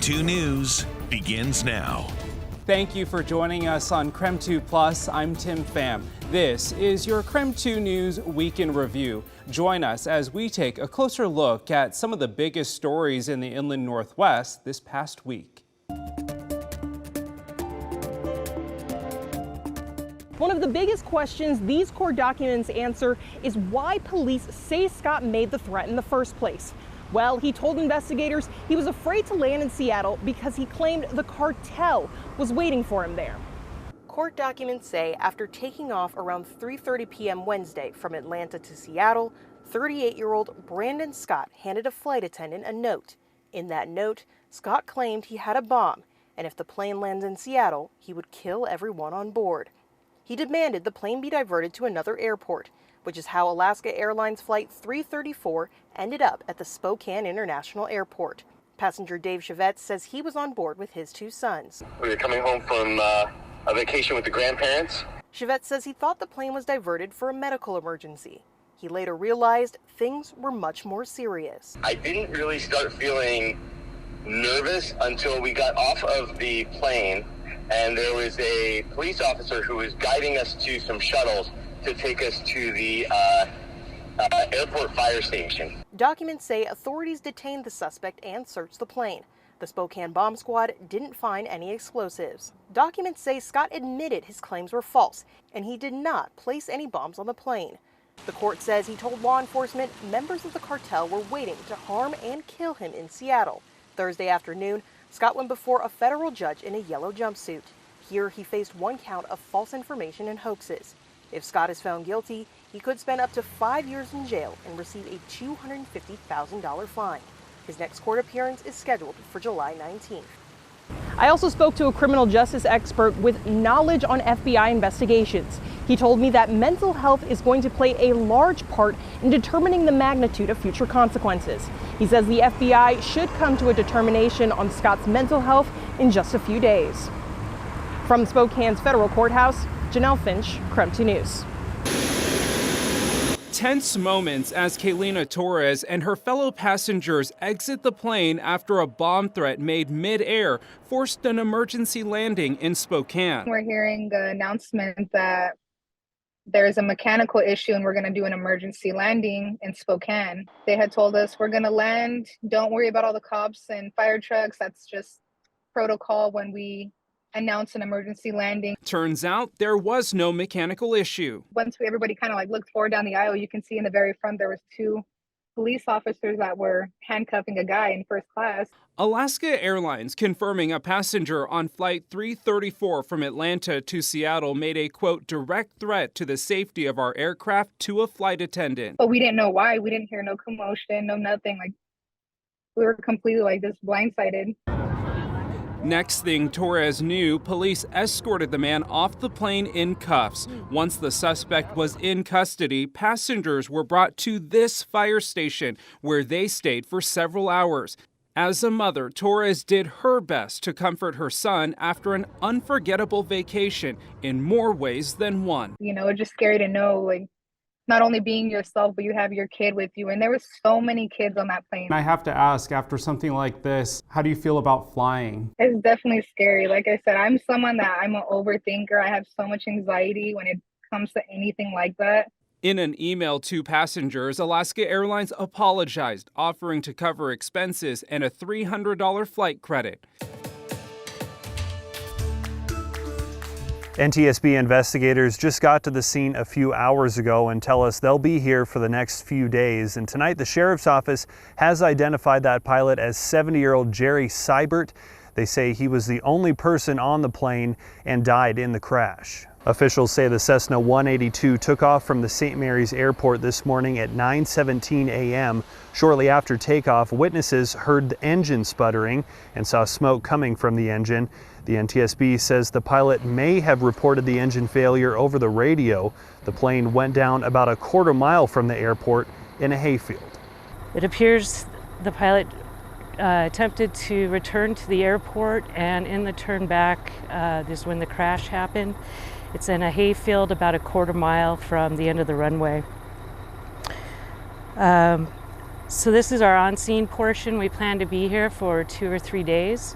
KREM 2 News begins now. Thank you for joining us on KREM 2 Plus. I'm Tim Pham. This is your KREM 2 News Week in Review. Join us as we take a closer look at some of the biggest stories in the Inland Northwest this past week. One of the biggest questions these court documents answer is why police say Scott made the threat in the first place. Well, he told investigators he was afraid to land in Seattle because he claimed the cartel was waiting for him there. Court documents say after taking off around 3:30 p.m. Wednesday from Atlanta to Seattle, 38-year-old Brandon Scott handed a flight attendant a note. In that note, Scott claimed he had a bomb, and if the plane lands in Seattle, he would kill everyone on board. He demanded the plane be diverted to another airport, which is how Alaska Airlines Flight 334 ended up at the Spokane International Airport. Passenger Dave Chevette says he was on board with his two sons. We were coming home from a vacation with the grandparents. Chevette says he thought the plane was diverted for a medical emergency. He later realized things were much more serious. I didn't really start feeling nervous until we got off of the plane, and there was a police officer who was guiding us to some shuttles to take us to the airport fire station. Documents say authorities detained the suspect and searched the plane. The Spokane bomb squad didn't find any explosives. Documents say Scott admitted his claims were false, and he did not place any bombs on the plane. The court says he told law enforcement members of the cartel were waiting to harm and kill him in Seattle. Thursday afternoon, Scott went before a federal judge in a yellow jumpsuit. Here, he faced one count of false information and hoaxes. If Scott is found guilty, he could spend up to 5 years in jail and receive a $250,000 fine. His next court appearance is scheduled for July 19th. I also spoke to a criminal justice expert with knowledge on FBI investigations. He told me that mental health is going to play a large part in determining the magnitude of future consequences. He says the FBI should come to a determination on Scott's mental health in just a few days. From Spokane's federal courthouse, Janelle Finch, KREM 2 News. Tense moments as Kaylina Torres and her fellow passengers exit the plane after a bomb threat made mid-air forced an emergency landing in Spokane. We're hearing the announcement that there's a mechanical issue and we're going to do an emergency landing in Spokane. They had told us we're going to land, don't worry about all the cops and fire trucks. That's just protocol when we announce an emergency landing. Turns out there was no mechanical issue. Once everybody kind of looked forward down the aisle, you can see in the very front there was two police officers that were handcuffing a guy in first class. Alaska Airlines confirming a passenger on Flight 334 from Atlanta to Seattle made a, quote, direct threat to the safety of our aircraft to a flight attendant. But we didn't know why. We didn't hear no commotion, no nothing. We were completely just blindsided. Next thing Torres knew, police escorted the man off the plane in cuffs. Once the suspect was in custody, passengers were brought to this fire station where they stayed for several hours. As a mother, Torres did her best to comfort her son after an unforgettable vacation in more ways than one. You know, it's just scary to know, not only being yourself, but you have your kid with you. And there were so many kids on that plane. I have to ask, after something like this, how do you feel about flying? It's definitely scary. Like I said, I'm someone that I'm an overthinker. I have so much anxiety when it comes to anything like that. In an email to passengers, Alaska Airlines apologized, offering to cover expenses and a $300 flight credit. NTSB investigators just got to the scene a few hours ago and tell us they'll be here for the next few days. And tonight, the sheriff's office has identified that pilot as 70-year-old Jerry Seibert. They say he was the only person on the plane and died in the crash. Officials say the Cessna 182 took off from the St. Mary's Airport this morning at 9:17 a.m. Shortly after takeoff, witnesses heard the engine sputtering and saw smoke coming from the engine. The NTSB says the pilot may have reported the engine failure over the radio. The plane went down about a quarter mile from the airport in a hayfield. It appears the pilot attempted to return to the airport, and in the turn back is when the crash happened. It's in a hayfield about a quarter mile from the end of the runway. So this is our on-scene portion. We plan to be here for 2 or 3 days.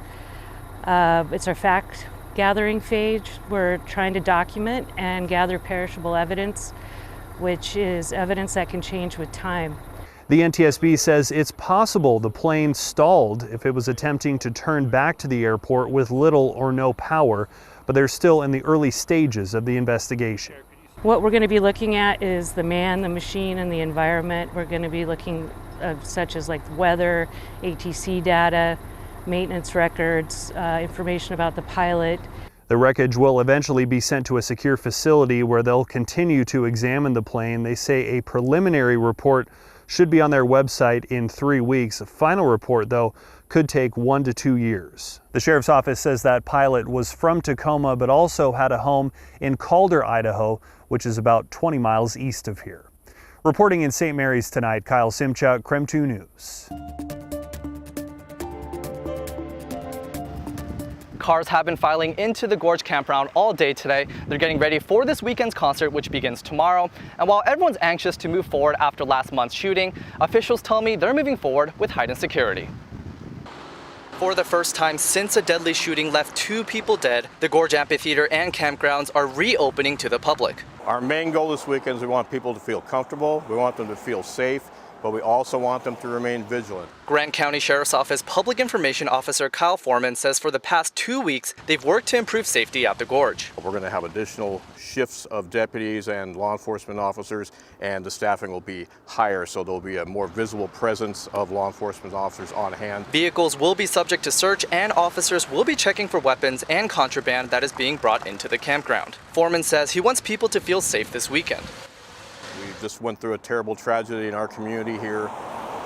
It's our fact gathering phase. We're trying to document and gather perishable evidence, which is evidence that can change with time. The NTSB says it's possible the plane stalled if it was attempting to turn back to the airport with little or no power, but they're still in the early stages of the investigation. What we're going to be looking at is the man, the machine, and the environment. We're going to be looking such as like weather, ATC data, maintenance records, information about the pilot. The wreckage will eventually be sent to a secure facility where they'll continue to examine the plane. They say a preliminary report should be on their website in 3 weeks. A final report, though, could take 1 to 2 years. The sheriff's office says that pilot was from Tacoma, but also had a home in Calder, Idaho, which is about 20 miles east of here. Reporting in St. Mary's tonight, Kyle Simchuk, KREM 2 News. Cars have been filing into the Gorge Campground all day today. They're getting ready for this weekend's concert, which begins tomorrow. And while everyone's anxious to move forward after last month's shooting, officials tell me they're moving forward with heightened security. For the first time since a deadly shooting left 2 people dead, the Gorge Amphitheater and campgrounds are reopening to the public. Our main goal this weekend is we want people to feel comfortable, we want them to feel safe, but we also want them to remain vigilant. Grant County Sheriff's Office Public Information Officer Kyle Foreman says for the past 2 weeks, they've worked to improve safety at the Gorge. We're going to have additional shifts of deputies and law enforcement officers, and the staffing will be higher, so there'll be a more visible presence of law enforcement officers on hand. Vehicles will be subject to search, and officers will be checking for weapons and contraband that is being brought into the campground. Foreman says he wants people to feel safe this weekend. We just went through a terrible tragedy in our community here,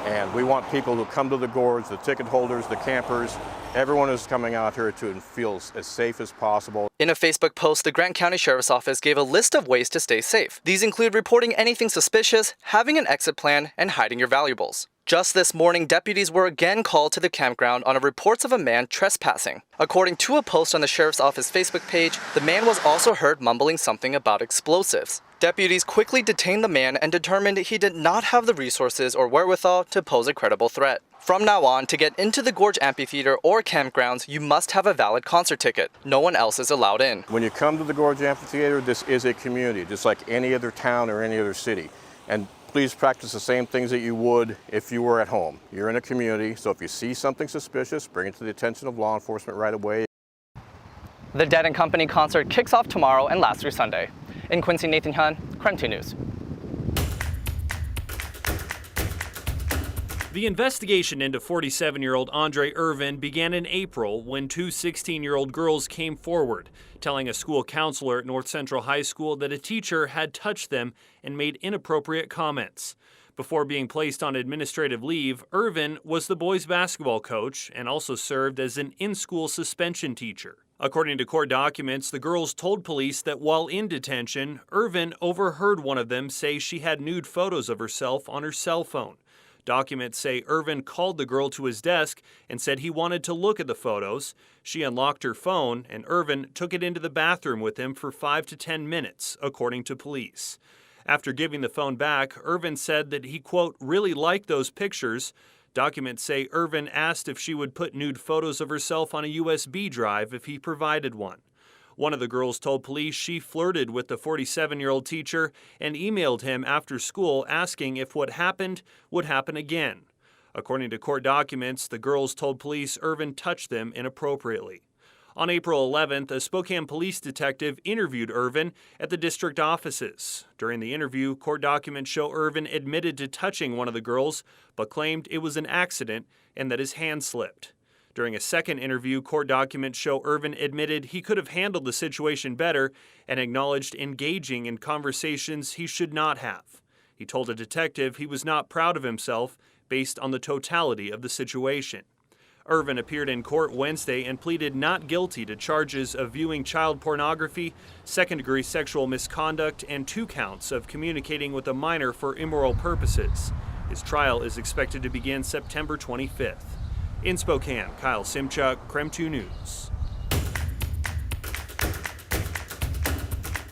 and we want people to come to the Gorge, the ticket holders, the campers, everyone is coming out here to feel as safe as possible. In a Facebook post, the Grant County Sheriff's Office gave a list of ways to stay safe. These include reporting anything suspicious, having an exit plan, and hiding your valuables. Just this morning, deputies were again called to the campground on reports of a man trespassing. According to a post on the Sheriff's Office Facebook page, the man was also heard mumbling something about explosives. Deputies quickly detained the man and determined he did not have the resources or wherewithal to pose a credible threat. From now on, to get into the Gorge Amphitheater or campgrounds, you must have a valid concert ticket. No one else is allowed in. When you come to the Gorge Amphitheater, this is a community, just like any other town or any other city. And please practice the same things that you would if you were at home. You're in a community, so if you see something suspicious, bring it to the attention of law enforcement right away. The Dead & Company concert kicks off tomorrow and lasts through Sunday. In Quincy, Nathan Hun, KREM 2 News. The investigation into 47-year-old Andre Irvin began in April when 2 16-year-old girls came forward, telling a school counselor at North Central High School that a teacher had touched them and made inappropriate comments. Before being placed on administrative leave, Irvin was the boys' basketball coach and also served as an in-school suspension teacher. According to court documents, the girls told police that while in detention, Irvin overheard one of them say she had nude photos of herself on her cell phone. Documents say Irvin called the girl to his desk and said he wanted to look at the photos. She unlocked her phone, and Irvin took it into the bathroom with him for 5 to 10 minutes, according to police. After giving the phone back, Irvin said that he, quote, really liked those pictures. Documents say Irvin asked if she would put nude photos of herself on a USB drive if he provided one. One of the girls told police she flirted with the 47-year-old teacher and emailed him after school asking if what happened would happen again. According to court documents, the girls told police Irvin touched them inappropriately. On April 11th, a Spokane police detective interviewed Irvin at the district offices. During the interview, court documents show Irvin admitted to touching one of the girls, but claimed it was an accident and that his hand slipped. During a second interview, court documents show Irvin admitted he could have handled the situation better and acknowledged engaging in conversations he should not have. He told a detective he was not proud of himself based on the totality of the situation. Irvin appeared in court Wednesday and pleaded not guilty to charges of viewing child pornography, second-degree sexual misconduct, and 2 counts of communicating with a minor for immoral purposes. His trial is expected to begin September 25th. In Spokane, Kyle Simchuk, KREM 2 News.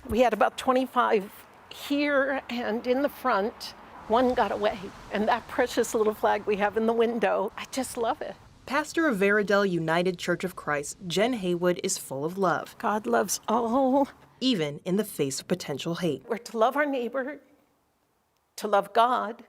We had about 25 here and in the front one got away. And that precious little flag we have in the window, I just love it. Pastor of Veradell United Church of Christ, Jen Haywood, is full of love. God loves all. Even in the face of potential hate. We're to love our neighbor, to love God,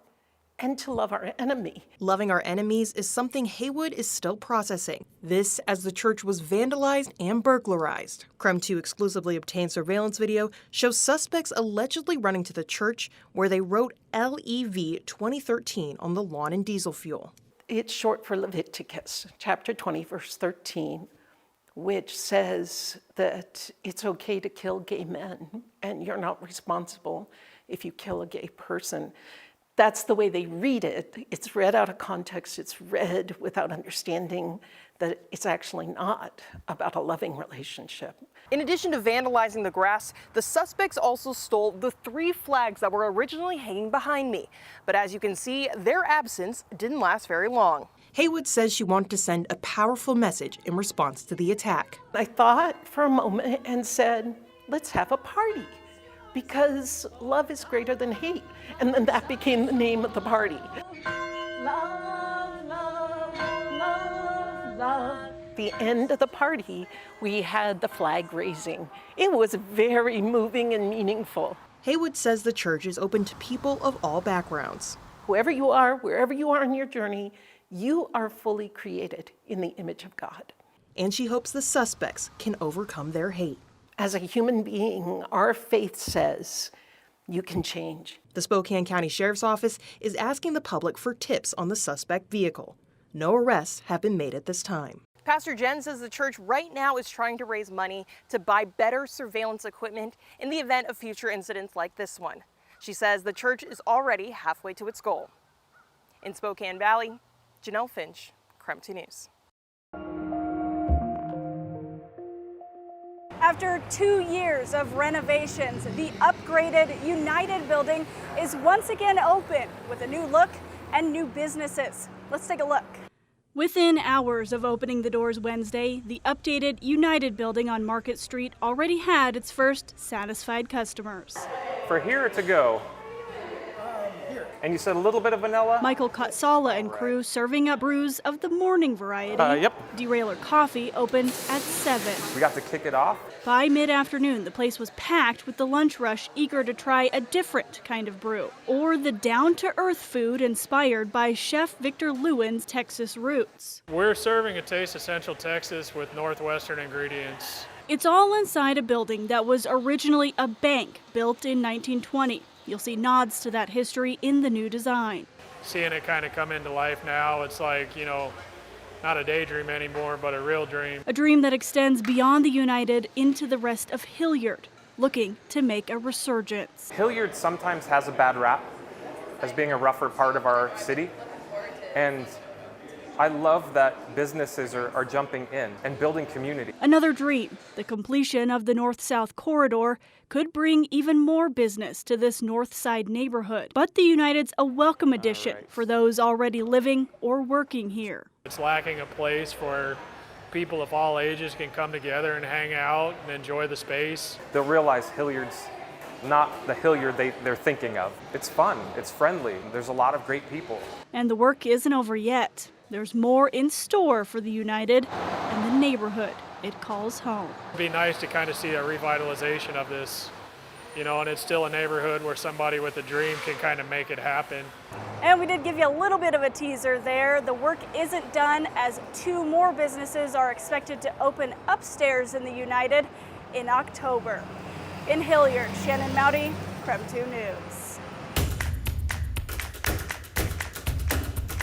and to love our enemy. Loving our enemies is something Haywood is still processing. This as the church was vandalized and burglarized. KREM 2 exclusively obtained surveillance video shows suspects allegedly running to the church where they wrote LEV 2013 on the lawn in diesel fuel. It's short for Leviticus, chapter 20, verse 13, which says that it's okay to kill gay men and you're not responsible if you kill a gay person. That's the way they read it. It's read out of context. It's read without understanding that it's actually not about a loving relationship. In addition to vandalizing the grass, the suspects also stole the 3 flags that were originally hanging behind me. But as you can see, their absence didn't last very long. Haywood says she wanted to send a powerful message in response to the attack. I thought for a moment and said, let's have a party, because love is greater than hate. And then that became the name of the party. Love, love, love, love. The end of the party, we had the flag raising. It was very moving and meaningful. Haywood says the church is open to people of all backgrounds. Whoever you are, wherever you are on your journey, you are fully created in the image of God. And she hopes the suspects can overcome their hate. As a human being, our faith says you can change. The Spokane County Sheriff's Office is asking the public for tips on the suspect vehicle. No arrests have been made at this time. Pastor Jen says the church right now is trying to raise money to buy better surveillance equipment in the event of future incidents like this one. She says the church is already halfway to its goal. In Spokane Valley, Janelle Finch, KREM 2 News. After 2 years of renovations, the upgraded United building is once again open with a new look and new businesses. Let's take a look. Within hours of opening the doors Wednesday, the updated United building on Market Street already had its first satisfied customers. For here to go. And you said a little bit of vanilla? Michael Kotsala and crew serving up brews of the morning variety. Yep. Derailer Coffee opened at 7. We got to kick it off. By mid-afternoon, the place was packed with the lunch rush eager to try a different kind of brew, or the down-to-earth food inspired by Chef Victor Lewin's Texas roots. We're serving a taste of Central Texas with Northwestern ingredients. It's all inside a building that was originally a bank built in 1920. You'll see nods to that history in the new design. Seeing it kind of come into life now, it's like, you know, not a daydream anymore, but a real dream. A dream that extends beyond the United into the rest of Hilliard, looking to make a resurgence. Hilliard sometimes has a bad rap as being a rougher part of our city. And I love that businesses are jumping in and building community. Another dream, the completion of the north-south corridor, could bring even more business to this north side neighborhood. But the United's a welcome addition for those already living or working here. It's lacking a place where people of all ages can come together and hang out and enjoy the space. They'll realize Hilliard's not the Hilliard they're thinking of. It's fun, it's friendly, there's a lot of great people. And the work isn't over yet. There's more in store for the United and the neighborhood it calls home. It'd be nice to kind of see a revitalization of this, you know, and it's still a neighborhood where somebody with a dream can kind of make it happen. And we did give you a little bit of a teaser there. The work isn't done, as 2 more businesses are expected to open upstairs in the United in October. In Hilliard, Shannon Mouty, KREM 2 News.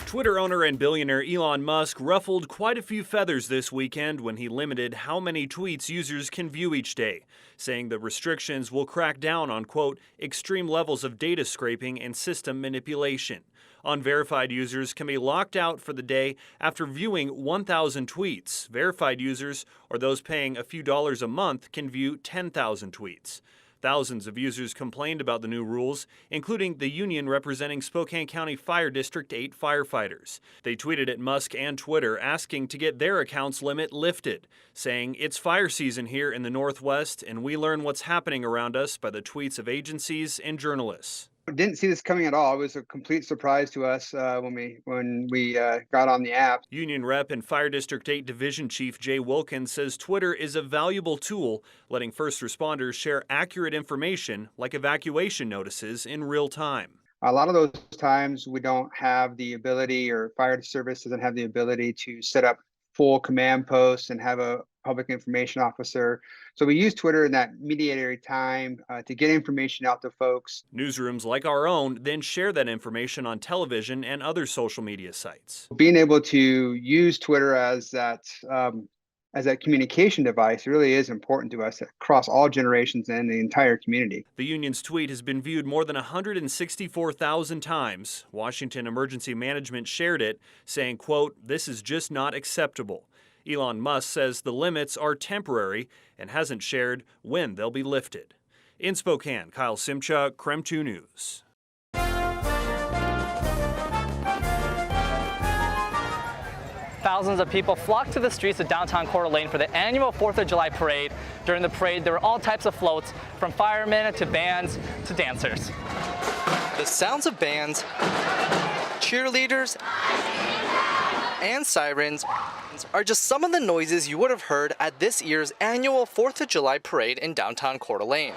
Twitter owner and billionaire Elon Musk ruffled quite a few feathers this weekend when he limited how many tweets users can view each day, saying the restrictions will crack down on, quote, extreme levels of data scraping and system manipulation. Unverified users can be locked out for the day after viewing 1,000 tweets. Verified users, or those paying a few dollars a month, can view 10,000 tweets. Thousands of users complained about the new rules, including the union representing Spokane County Fire District 8 firefighters. They tweeted at Musk and Twitter asking to get their accounts limit lifted, saying, "It's fire season here in the Northwest, and we learn what's happening around us by the tweets of agencies and journalists." Didn't see this coming at all. It was a complete surprise to us when we got on the app. Union Rep and Fire District 8 Division Chief Jay Wilkins says Twitter is a valuable tool, letting first responders share accurate information like evacuation notices in real time. A lot of those times we don't have the ability, or fire service doesn't have the ability to set up full command posts and have a public information officer. So we use Twitter in that mediatory time to get information out to folks. Newsrooms like our own then share that information on television and other social media sites. Being able to use Twitter as that communication device really is important to us across all generations and the entire community. The union's tweet has been viewed more than 164,000 times. Washington Emergency Management shared it, saying, quote, "This is just not acceptable." Elon Musk says the limits are temporary and hasn't shared when they'll be lifted. In Spokane, Kyle Simchuk, KREM 2 News. Thousands of people flocked to the streets of downtown Coeur d'Alene for the annual 4th of July parade. During the parade, there were all types of floats, from firemen to bands to dancers. The sounds of bands, cheerleaders, and sirens are just some of the noises you would have heard at this year's annual 4th of July parade in downtown Coeur d'Alene.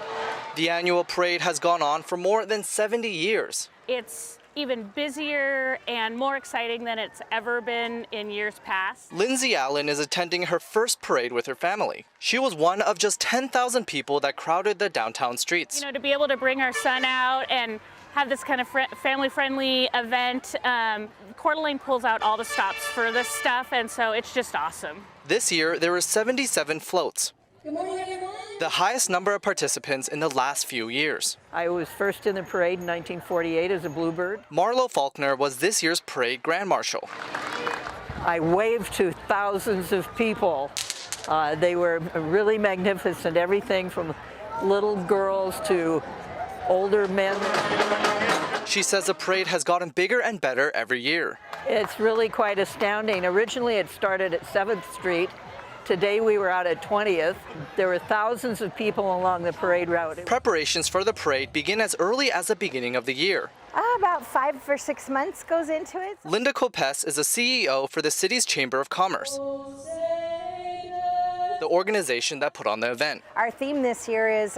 The annual parade has gone on for more than 70 years. It's even busier and more exciting than it's ever been in years past. Lindsay Allen is attending her first parade with her family. She was one of just 10,000 people that crowded the downtown streets. You know, to be able to bring our son out and have this kind of family-friendly event, Coeur d'Alene pulls out all the stops for this stuff, and so it's just awesome. This year, there were 77 floats. Good morning, everyone. The highest number of participants in the last few years. I was first in the parade in 1948 as a bluebird. Marlo Faulkner was this year's parade grand marshal. I waved to thousands of people. They were really magnificent, everything from little girls to older men. She says the parade has gotten bigger and better every year. It's really quite astounding. Originally it started at 7th Street. Today we were out at 20th. There were thousands of people along the parade route. Preparations for the parade begin as early as the beginning of the year. About 5 or 6 months goes into it. Linda Copes is the CEO for the city's Chamber of Commerce, the organization that put on the event. Our theme this year is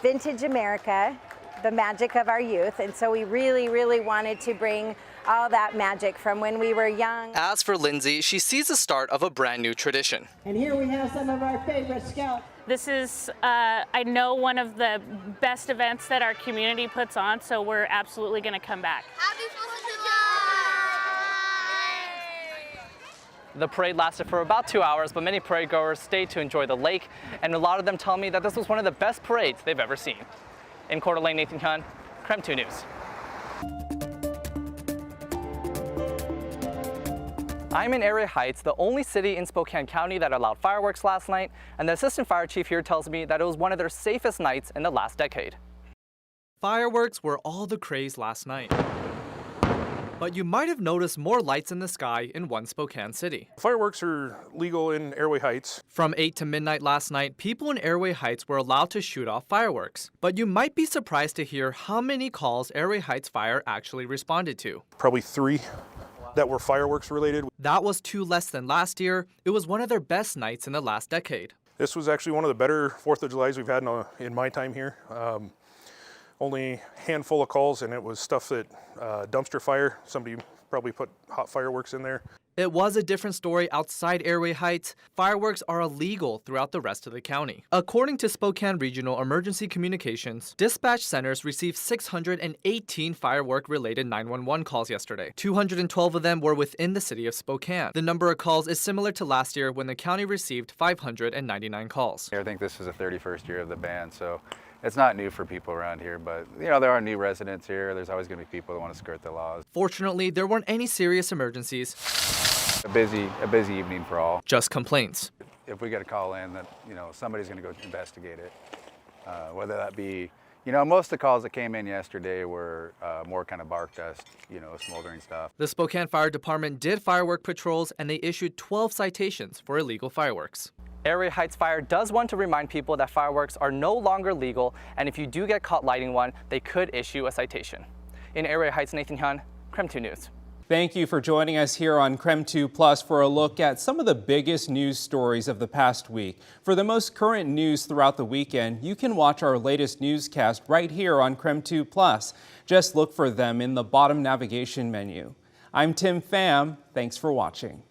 Vintage America, the magic of our youth, and so we really wanted to bring all that magic from when we were young. As for Lindsay, she sees the start of a brand new tradition. And here we have some of our favorite scouts. This is, I know, one of the best events that our community puts on, so we're absolutely going to come back. Happy 4th of July! The parade lasted for about 2 hours, but many parade goers stayed to enjoy the lake, and a lot of them tell me that this was one of the best parades they've ever seen. In Coeur d'Alene, Nathan Kahn, KREM 2 News. I'm in Airway Heights, the only city in Spokane County that allowed fireworks last night, and the assistant fire chief here tells me that it was one of their safest nights in the last decade. Fireworks were all the craze last night. But you might have noticed more lights in the sky in one Spokane city. Fireworks are legal in Airway Heights. From 8 to midnight last night, people in Airway Heights were allowed to shoot off fireworks. But you might be surprised to hear how many calls Airway Heights Fire actually responded to. Probably 3 that were fireworks related. That was 2 less than last year. It was one of their best nights in the last decade. This was actually one of the better 4th of Julys we've had in my time here. Only a handful of calls, and it was stuff that dumpster fire. Somebody probably put hot fireworks in there. It was a different story outside Airway Heights. Fireworks are illegal throughout the rest of the county. According to Spokane Regional Emergency Communications, dispatch centers received 618 firework-related 911 calls yesterday. 212 of them were within the city of Spokane. The number of calls is similar to last year when the county received 599 calls. I think this is the 31st year of the ban, so it's not new for people around here, but you know, there are new residents here. There's always going to be people that want to skirt the laws. Fortunately, there weren't any serious emergencies. A busy evening for all. Just complaints. If we get a call in that, you know, somebody's going to go investigate it, whether that be, you know, most of the calls that came in yesterday were more kind of bark dust, you know, smoldering stuff. The Spokane Fire Department did firework patrols and they issued 12 citations for illegal fireworks. Area Heights Fire does want to remind people that fireworks are no longer legal, and if you do get caught lighting one, they could issue a citation. In Area Heights, Nathan Hyun, KREM 2 News. Thank you for joining us here on KREM 2 Plus for a look at some of the biggest news stories of the past week. For the most current news throughout the weekend, you can watch our latest newscast right here on KREM 2 Plus. Just look for them in the bottom navigation menu. I'm Tim Pham. Thanks for watching.